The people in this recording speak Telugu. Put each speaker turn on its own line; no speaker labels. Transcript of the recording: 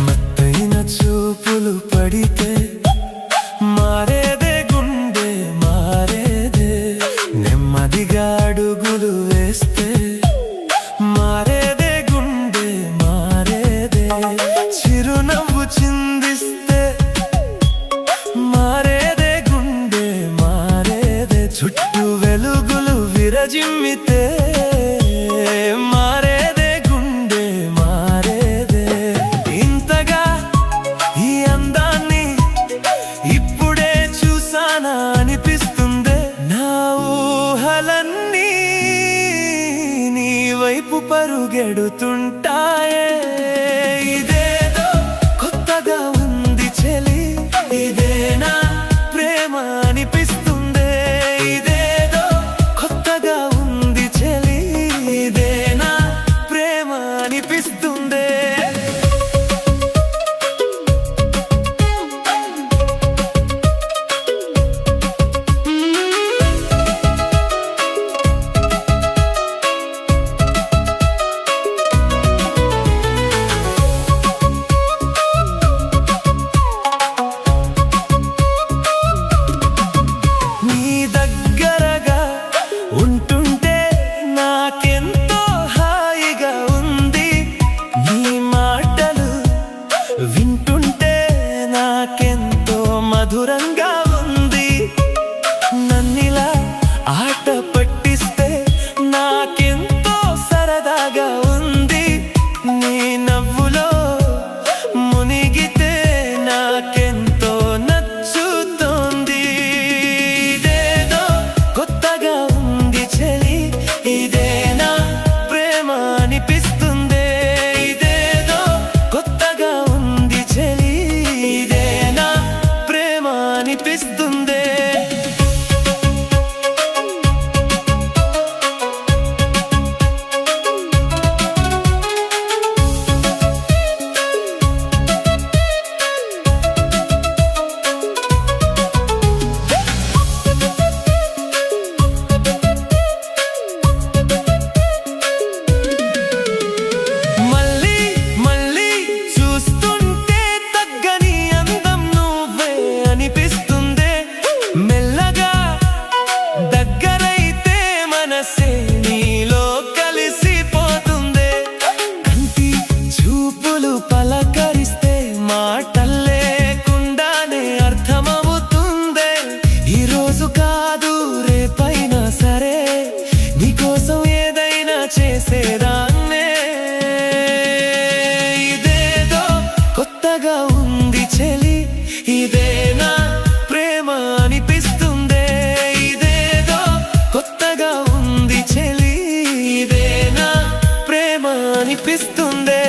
మత్తైన చూపులు పడితే మారేదే గుండె మారేదే, నెమ్మదిగా అడుగులు వేస్తే మారేదే గుండె మారేదే, చిరునవ్వు చిందిస్తే మారేదే గుండె మారేదే, చుట్టూ వెలుగులు విరజిమ్మితే మారేదే గుండె మారేదే. ఇంతగా ఈ అందాన్ని ఇప్పుడే చూసానా అనిపిస్తుందే, నా ఊహలన్నీ నీ వైపు పరుగెడుతుంటాయే. ఇదేదో కొత్తగా ఉంది చెలి, ఇదేనా ప్రేమ అనిపిస్తుందే. ఇదేదో కొత్తగా ఉంది చెలి, ఇదేనా ప్రేమ అనిపిస్తుందే. నీ దగ్గరగా ఉంటుంటే నాకెంతో హాయిగా ఉంది, నీ మాటలు వింటుంటే నాకెంతో మధురంగా ఉంది. నన్నిలా ఆట పట్టిస్తే నాకెంతో సరదాగా ఉంది, నీ నవ్వులో మునిగితే నాకెంతో నచ్చుతోంది. ఇదేదో కొత్తగా ఉంది చెలి, ఇదేనా ప్రేమ అనిపిస్తుందే. ఇదేదో కొత్తగా ఉంది చెలి, ఇదేనా ప్రేమ అనిపిస్తుందే. మళ్ళీ మళ్ళీ చూస్తుంటే తగ్గని అందం నువ్వే అనిపిస్తుందే. మెల్లగా దగ్గరైతే మనసే నీలో కలిసిపోతుందే. కంటి చూపులు పలకరిస్తే మాటల్లేకుండానే అర్థమవుతుందే. ఈరోజు కాదు రేపైనా సరే నీకోసం ఏదైనా చేసేదాన్నే. ఇదేదో కొత్తగా ఉంది చెలి, ఇదేనా ప్రేమ అనిపిస్తుందే. ఇదేదో కొత్తగా ఉంది చెలి, ఇదేనా ప్రేమ అనిపిస్తుందే.